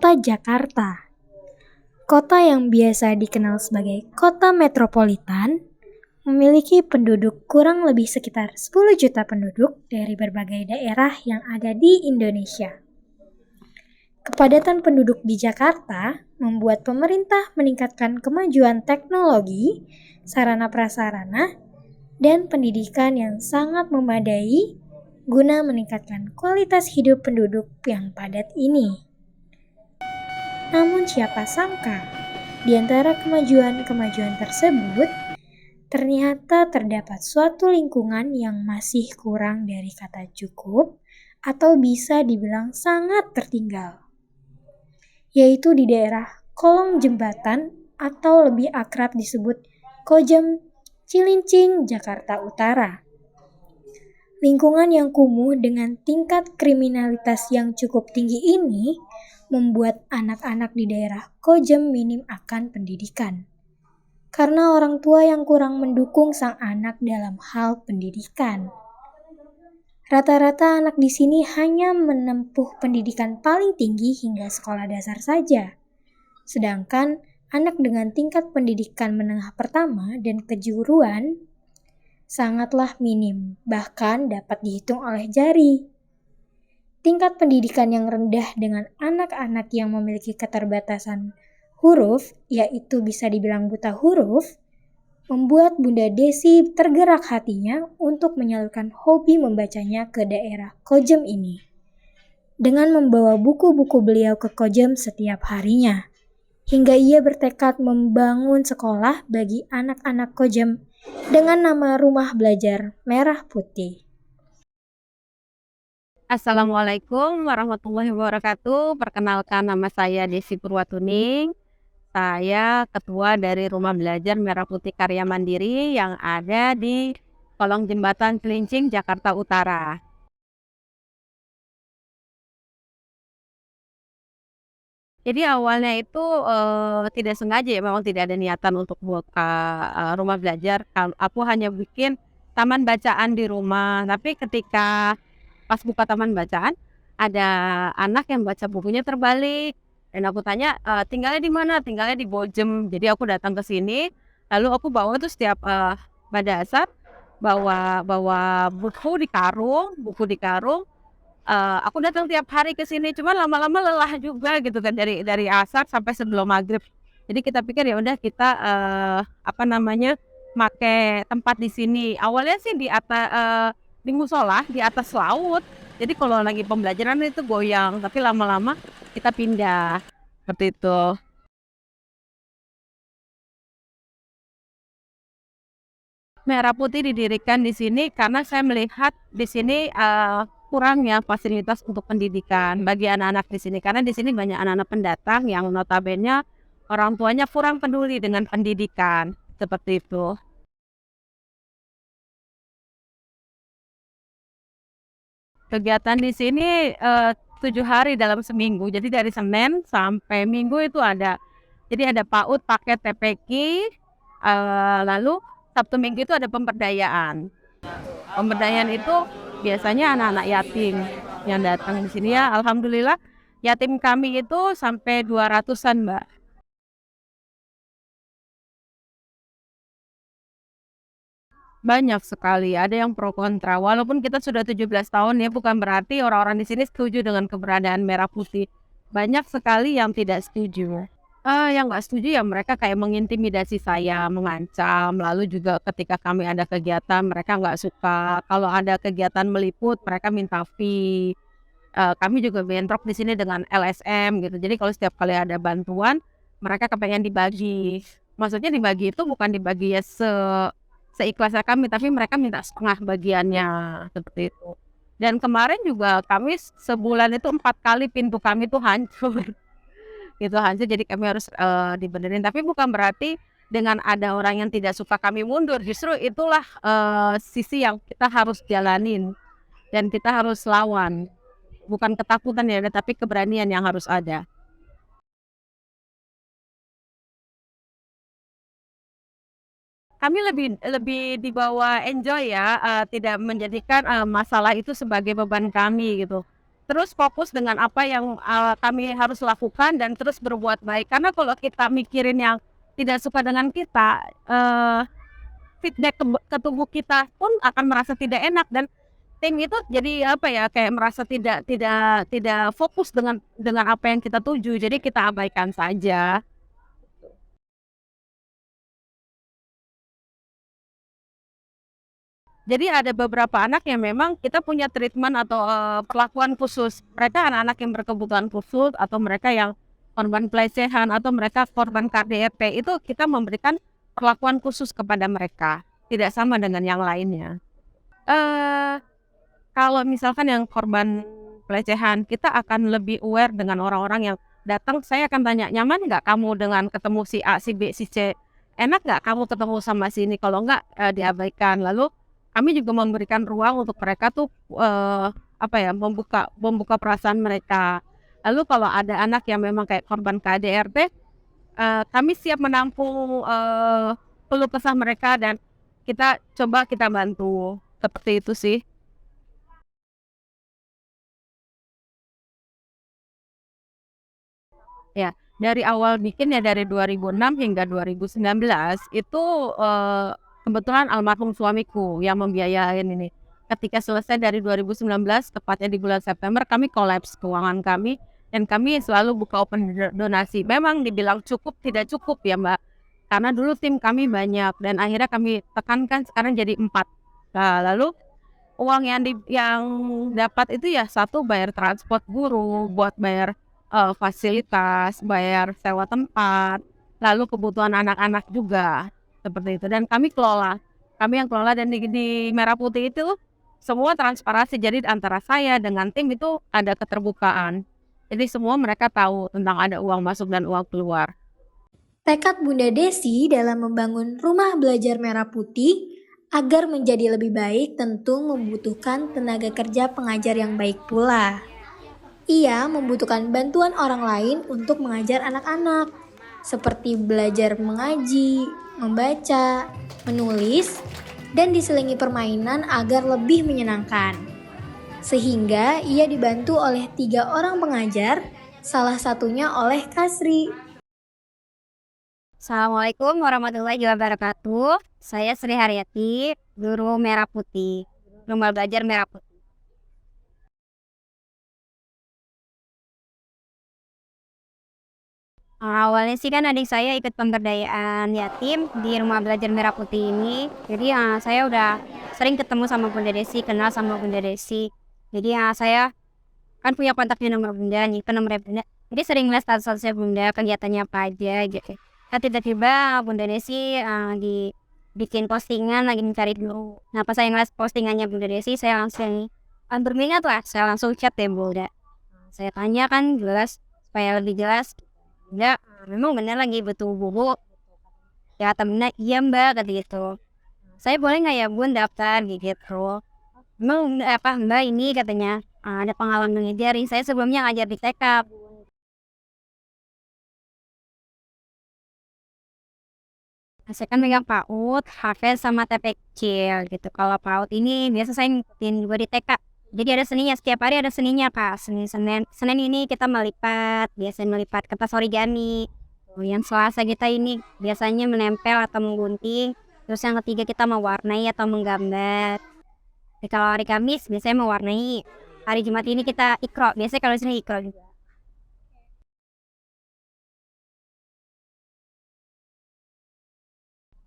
Kota Jakarta. Kota yang biasa dikenal sebagai kota metropolitan, memiliki penduduk kurang lebih sekitar 10 juta penduduk dari berbagai daerah yang ada di Indonesia. Kepadatan penduduk di Jakarta membuat pemerintah meningkatkan kemajuan teknologi, sarana prasarana, dan pendidikan yang sangat memadai guna meningkatkan kualitas hidup penduduk yang padat ini. Namun siapa sangka, di antara kemajuan-kemajuan tersebut, ternyata terdapat suatu lingkungan yang masih kurang dari kata cukup atau bisa dibilang sangat tertinggal, yaitu di daerah kolong jembatan atau lebih akrab disebut Kojem Cilincing, Jakarta Utara. Lingkungan yang kumuh dengan tingkat kriminalitas yang cukup tinggi ini membuat anak-anak di daerah Kojem minim akan pendidikan. Karena orang tua yang kurang mendukung sang anak dalam hal pendidikan. Rata-rata anak di sini hanya menempuh pendidikan paling tinggi hingga sekolah dasar saja. Sedangkan anak dengan tingkat pendidikan menengah pertama dan kejuruan sangatlah minim, bahkan dapat dihitung oleh jari. Tingkat pendidikan yang rendah dengan anak-anak yang memiliki keterbatasan huruf, yaitu bisa dibilang buta huruf, membuat Bunda Desi tergerak hatinya untuk menyalurkan hobi membacanya ke daerah Kojem ini. Dengan membawa buku-buku beliau ke Kojem setiap harinya, hingga ia bertekad membangun sekolah bagi anak-anak Kojem dengan nama Rumah Belajar Merah Putih. Assalamualaikum warahmatullahi wabarakatuh. Perkenalkan, nama saya Desi Purwatuning. Saya ketua dari Rumah Belajar Merah Putih Karya Mandiri yang ada di Kolong Jembatan Cilincing, Jakarta Utara. Jadi awalnya itu tidak sengaja ya, memang tidak ada niatan untuk buka rumah belajar. Aku hanya bikin taman bacaan di rumah. Tapi ketika pas buka taman bacaan, ada anak yang baca bukunya terbalik. Dan aku tanya, tinggalnya di mana? Tinggalnya di Bojem. Jadi aku datang ke sini, lalu aku bawa tuh setiap pada saat bawa buku di karung. Aku datang tiap hari ke sini, cuman lama-lama lelah juga gitu kan, dari asar sampai sebelum maghrib. Jadi kita pikir ya udah kita make tempat di sini. Awalnya sih di musola di atas laut. Jadi kalau lagi pembelajaran itu goyang, tapi lama-lama kita pindah seperti itu. Merah Putih didirikan di sini karena saya melihat di sini kurangnya fasilitas untuk pendidikan bagi anak-anak di sini. Karena di sini banyak anak-anak pendatang yang notabene orang tuanya kurang peduli dengan pendidikan, seperti itu. Kegiatan di sini 7 hari dalam seminggu. Jadi dari Senin sampai Minggu itu ada. Jadi ada PAUD paket TPQ, lalu Sabtu Minggu itu ada pemberdayaan. Pemberdayaan itu biasanya anak-anak yatim yang datang di sini ya. Alhamdulillah yatim kami itu sampai 200-an, Mbak. Banyak sekali, ada yang pro kontra. Walaupun kita sudah 17 tahun ya, bukan berarti orang-orang di sini setuju dengan keberadaan Merah Putih. Banyak sekali yang tidak setuju. Yang nggak setuju ya mereka kayak mengintimidasi saya, mengancam. Lalu juga ketika kami ada kegiatan mereka nggak suka. Kalau ada kegiatan meliput mereka minta fee. Kami juga bentrok di sini dengan LSM gitu. Jadi kalau setiap kali ada bantuan mereka kepengen dibagi. Maksudnya dibagi itu bukan dibagi ya seikhlasnya kami, tapi mereka minta setengah bagiannya seperti itu. Dan kemarin juga kami sebulan itu 4 kali pintu kami tuh hancur. Gitu hancur, jadi kami harus dibenerin. Tapi bukan berarti dengan ada orang yang tidak suka kami mundur. Justru itulah sisi yang kita harus jalanin dan kita harus lawan. Bukan ketakutan ya, tapi keberanian yang harus ada. Kami lebih lebih dibawa enjoy ya, tidak menjadikan masalah itu sebagai beban kami gitu. terus fokus dengan apa yang kami harus lakukan dan terus berbuat baik. Karena kalau kita mikirin yang tidak suka dengan kita, feedback ke tubuh kita pun akan merasa tidak enak, dan tim itu jadi apa ya, kayak merasa tidak fokus dengan apa yang kita tuju, jadi kita abaikan saja. Jadi ada beberapa anak yang memang kita punya treatment atau perlakuan khusus. Mereka anak-anak yang berkebutuhan khusus atau mereka yang korban pelecehan atau mereka korban KDRT, itu kita memberikan perlakuan khusus kepada mereka, tidak sama dengan yang lainnya. Eh Kalau misalkan yang korban pelecehan, kita akan lebih aware dengan orang-orang yang datang. Saya akan tanya, nyaman nggak kamu dengan ketemu si A, si B, si C? Enak nggak kamu ketemu sama si ini? Kalau nggak, diabaikan. Lalu kami juga memberikan ruang untuk mereka tuh apa ya, membuka perasaan mereka. Lalu kalau ada anak yang memang kayak korban KDRT, kami siap menampung keluh kesah mereka dan kita bantu. Seperti itu sih. Ya, dari awal bikin ya dari 2006 hingga 2019 itu, kebetulan almarhum suamiku yang membiayain ini. Ketika selesai dari 2019, tepatnya di bulan September, kami kolaps keuangan kami dan kami selalu buka open donasi. Memang dibilang cukup, tidak cukup ya, Mbak, karena dulu tim kami banyak dan akhirnya kami tekankan sekarang jadi 4. Nah, lalu uang yang dapat itu ya, satu bayar transport guru, buat bayar, fasilitas, bayar sewa tempat, lalu kebutuhan anak-anak juga, seperti itu. Dan kami yang kelola dan di Merah Putih itu semua transparansi, jadi antara saya dengan tim itu ada keterbukaan. Jadi semua mereka tahu tentang ada uang masuk dan uang keluar. Tekad Bunda Desi dalam membangun rumah belajar Merah Putih agar menjadi lebih baik tentu membutuhkan tenaga kerja pengajar yang baik pula. Ia membutuhkan bantuan orang lain untuk mengajar anak-anak, seperti belajar mengaji, membaca, menulis, dan diselingi permainan agar lebih menyenangkan. Sehingga ia dibantu oleh 3 orang pengajar, salah satunya oleh Kasri. Assalamualaikum warahmatullahi wabarakatuh. Saya Sri Haryati, guru Merah Putih, Rumah Belajar Merah Putih. Awalnya sih kan adik saya ikut pemberdayaan yatim di Rumah Belajar Merah Putih ini. Jadi saya udah sering ketemu sama Bunda Desi, kenal sama Bunda Desi. Jadi saya kan punya kontaknya nomor Bunda, nih ke nomor Bunda. Jadi sering lihat status-statusnya Bunda, kegiatannya apa aja gitu. Nah tiba-tiba Bunda Desi dibikin postingan lagi mencari guru. Nah pas saya ngeliat postingannya Bunda Desi, saya langsung berminat lah, saya langsung chat ya Bunda. Saya tanya kan jelas, supaya lebih jelas. Bunda, memang benar lagi butuh guru. Ya kata Bunda, iya Mbak, kata gitu. Saya boleh nggak ya Bun daftar gitu. Memang Mbak ini katanya ada pengalaman ngajarin. Saya sebelumnya ngajar di TK. Saya kan megang PAUD, HVS sama TP kecil gitu. Kalau PAUD ini biasa saya ngikutin juga di TK. Jadi ada seninya, setiap hari ada seninya Kak. Senin ini kita melipat, biasanya melipat kertas origami. Yang Selasa kita ini biasanya menempel atau menggunting. Terus yang ketiga kita mewarnai atau menggambar. Jadi kalau hari Kamis biasanya mewarnai. Hari Jumat ini kita ikro. Biasanya kalau di sini ikro juga.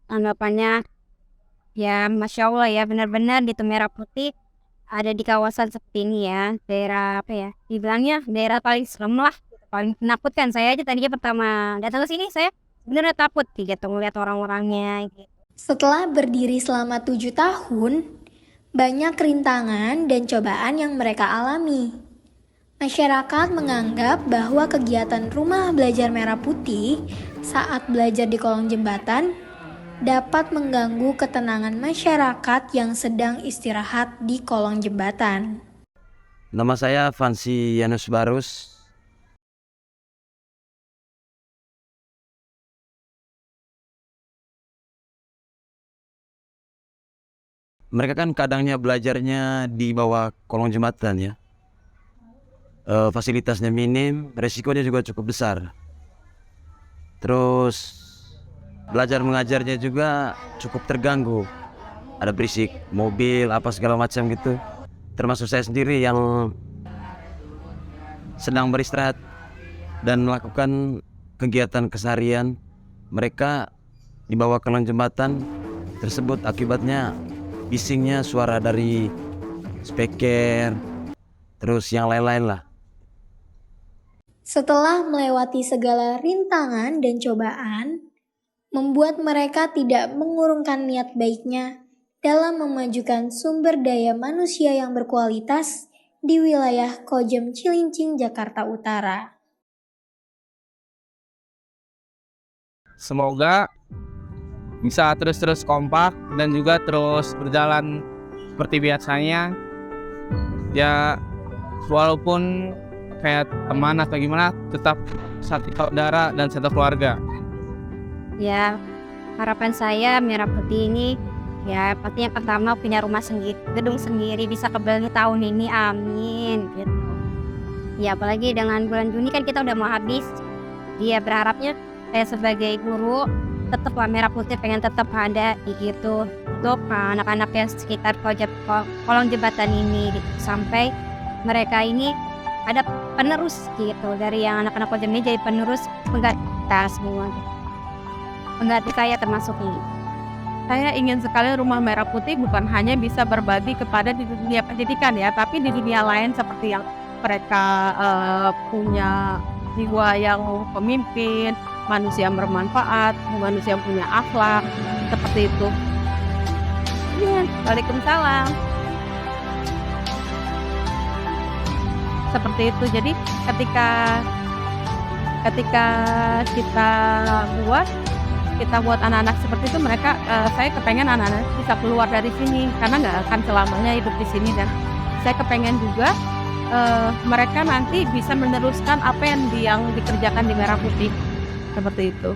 Anggapannya ya Masya Allah ya, benar-benar di Merah Putih ada di kawasan seperti ini ya, daerah apa ya, dibilangnya daerah paling serem lah, paling menakutkan. Saya aja tadinya pertama datang ke sini saya benar takut gitu ngeliat orang-orangnya gitu. Setelah berdiri selama 7 tahun, banyak rintangan dan cobaan yang mereka alami. Masyarakat menganggap bahwa kegiatan rumah belajar Merah Putih saat belajar di kolong jembatan dapat mengganggu ketenangan masyarakat yang sedang istirahat di kolong jembatan. Nama saya Fansi Yanus Barus. Mereka kan kadangnya belajarnya di bawah kolong jembatan ya. fasilitasnya minim, resikonya juga cukup besar. Terus belajar mengajarnya juga cukup terganggu. Ada berisik mobil apa segala macam gitu. Termasuk saya sendiri yang sedang beristirahat dan melakukan kegiatan keseharian, mereka di bawah kolong jembatan tersebut akibatnya bisingnya suara dari speaker, terus yang lain-lain lah. Setelah melewati segala rintangan dan cobaan, membuat mereka tidak mengurungkan niat baiknya dalam memajukan sumber daya manusia yang berkualitas di wilayah Kojem Cilincing, Jakarta Utara. Semoga bisa terus-terus kompak dan juga terus berjalan seperti biasanya. Ya, walaupun kayak teman atau gimana, tetap satu saudara dan satu keluarga. Ya, harapan saya Merah Putih ini ya pasti yang pertama punya rumah sendiri, gedung sendiri, bisa kebeli tahun ini, amin gitu. Ya apalagi dengan bulan Juni kan kita udah mau habis. Dia berharapnya saya sebagai guru tetap Merah Putih pengen tetap ada gitu untuk anak-anak yang sekitar kolong jembatan ini gitu. Sampai mereka ini ada penerus gitu, dari yang anak-anak Kojem ini jadi penerus pengganti kita semua gitu. Pengganti saya termasuk ini. Saya ingin sekali Rumah Merah Putih bukan hanya bisa berbagi kepada di dunia pendidikan ya, tapi di dunia lain seperti yang mereka punya jiwa yang pemimpin, manusia yang bermanfaat, manusia yang punya akhlak, seperti itu. Ya, waalaikumsalam. Seperti itu. Jadi ketika kita buat anak-anak seperti itu, mereka saya kepengen anak-anak bisa keluar dari sini karena nggak akan selamanya hidup di sini, dan saya kepengen juga mereka nanti bisa meneruskan apa yang dikerjakan di Merah Putih, seperti itu.